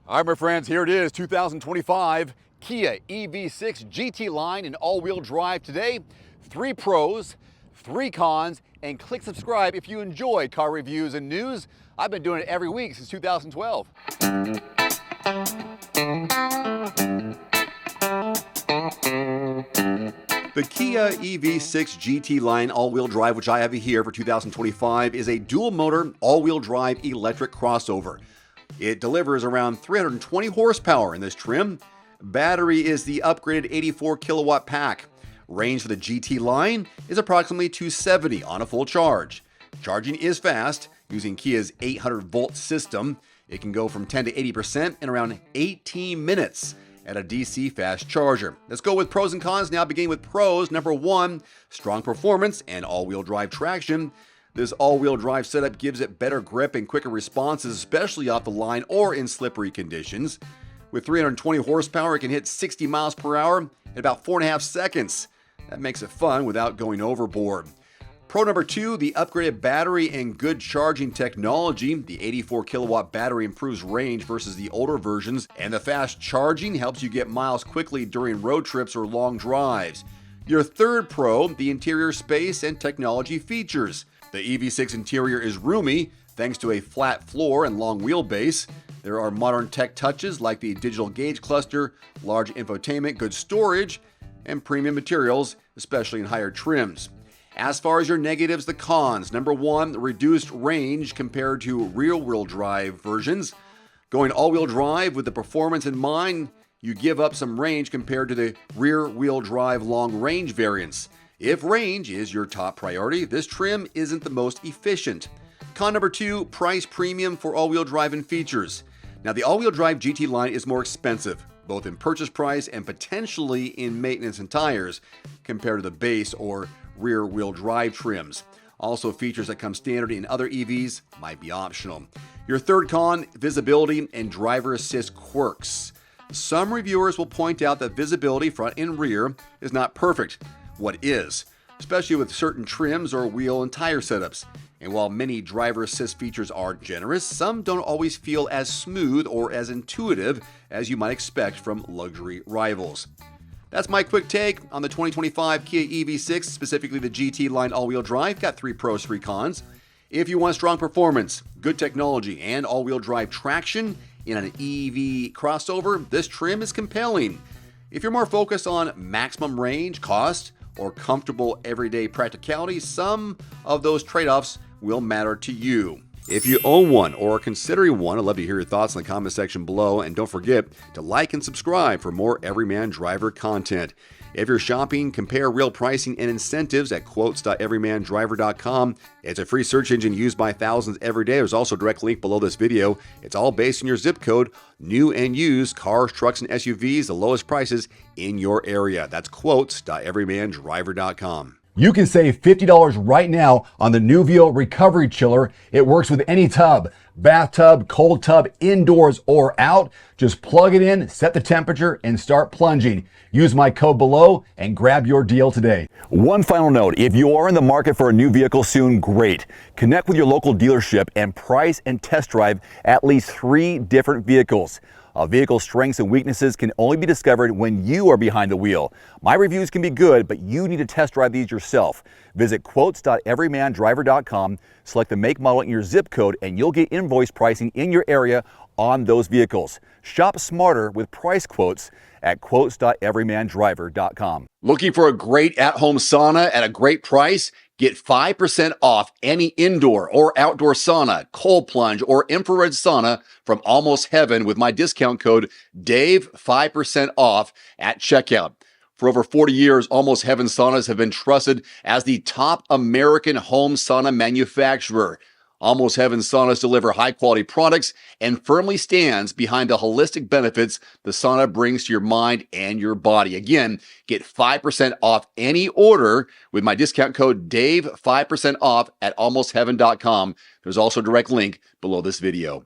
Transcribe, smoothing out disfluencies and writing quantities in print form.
All right, my friends, here it is, 2025 Kia EV6 GT line in all-wheel drive today. 3 pros, 3 cons, and click subscribe if you enjoy car reviews and news. I've been doing it every week since 2012. The Kia EV6 GT line all-wheel drive, which I have here for 2025, is a dual-motor, all-wheel drive electric crossover. It delivers around 320 horsepower in this trim. Battery is the upgraded 84 kilowatt pack. Range for the GT line is approximately 270 on a full charge. Charging is fast using Kia's 800 volt system. It can go from 10 to 80% in around 18 minutes at a DC fast charger. Let's go with pros and cons now, beginning with pros. Number 1, strong performance and all-wheel drive traction. This all-wheel drive setup gives it better grip and quicker responses, especially off the line or in slippery conditions. With 320 horsepower, it can hit 60 miles per hour in about 4.5 seconds. That makes it fun without going overboard. Pro number 2, the upgraded battery and good charging technology. The 84 kilowatt battery improves range versus the older versions, and the fast charging helps you get miles quickly during road trips or long drives. Your third pro, the interior space and technology features. The EV6 interior is roomy thanks to a flat floor and long wheelbase. There are modern tech touches like the digital gauge cluster, large infotainment, good storage, and premium materials, especially in higher trims. As far as your negatives, the cons. Number 1, reduced range compared to rear-wheel drive versions. Going all-wheel drive with the performance in mind, you give up some range compared to the rear-wheel drive long-range variants. If range is your top priority, this trim isn't the most efficient. Con number 2, price premium for all-wheel drive and features. Now, the all-wheel drive GT line is more expensive, both in purchase price and potentially in maintenance and tires, compared to the base or rear-wheel drive trims. Also, features that come standard in other EVs might be optional. Your third con, visibility and driver assist quirks. Some reviewers will point out that visibility front and rear is not perfect. What is, especially with certain trims or wheel and tire setups. And while many driver assist features are generous, some don't always feel as smooth or as intuitive as you might expect from luxury rivals. That's my quick take on the 2025 Kia EV6, specifically the GT line all-wheel drive. Got 3 pros, 3 cons. If you want strong performance, good technology, and all-wheel drive traction in an EV crossover, this trim is compelling. If you're more focused on maximum range, cost, or comfortable everyday practicality, some of those trade-offs will matter to you. If you own one or are considering one, I'd love to hear your thoughts in the comment section below, and don't forget to like and subscribe for more Everyman driver content. If you're shopping, compare real pricing and incentives at quotes.everymandriver.com. It's a free search engine used by thousands every day. There's also a direct link below this video. It's all based on your zip code, new and used cars, trucks, and SUVs, the lowest prices in your area. That's quotes.everymandriver.com. You can save $50 right now on the Nuvio Recovery Chiller. It works with any tub, bathtub, cold tub, indoors or out. Just plug it in, set the temperature, and start plunging. Use my code below and grab your deal today. One final note, if you are in the market for a new vehicle soon, great. Connect with your local dealership and price and test drive at least 3 different vehicles. A vehicle's strengths and weaknesses can only be discovered when you are behind the wheel. My reviews can be good, but you need to test drive these yourself. Visit quotes.everymandriver.com, select the make, model, and your zip code, and you'll get invoice pricing in your area on those vehicles. Shop smarter with price quotes at quotes.everymandriver.com. Looking for a great at-home sauna at a great price? Get 5% off any indoor or outdoor sauna, cold plunge, or infrared sauna from Almost Heaven with my discount code DAVE, 5% off at checkout. For over 40 years, Almost Heaven saunas have been trusted as the top American home sauna manufacturer. Almost Heaven saunas deliver high-quality products and firmly stands behind the holistic benefits the sauna brings to your mind and your body. Again, get 5% off any order with my discount code DAVE, 5% off at almostheaven.com. There's also a direct link below this video.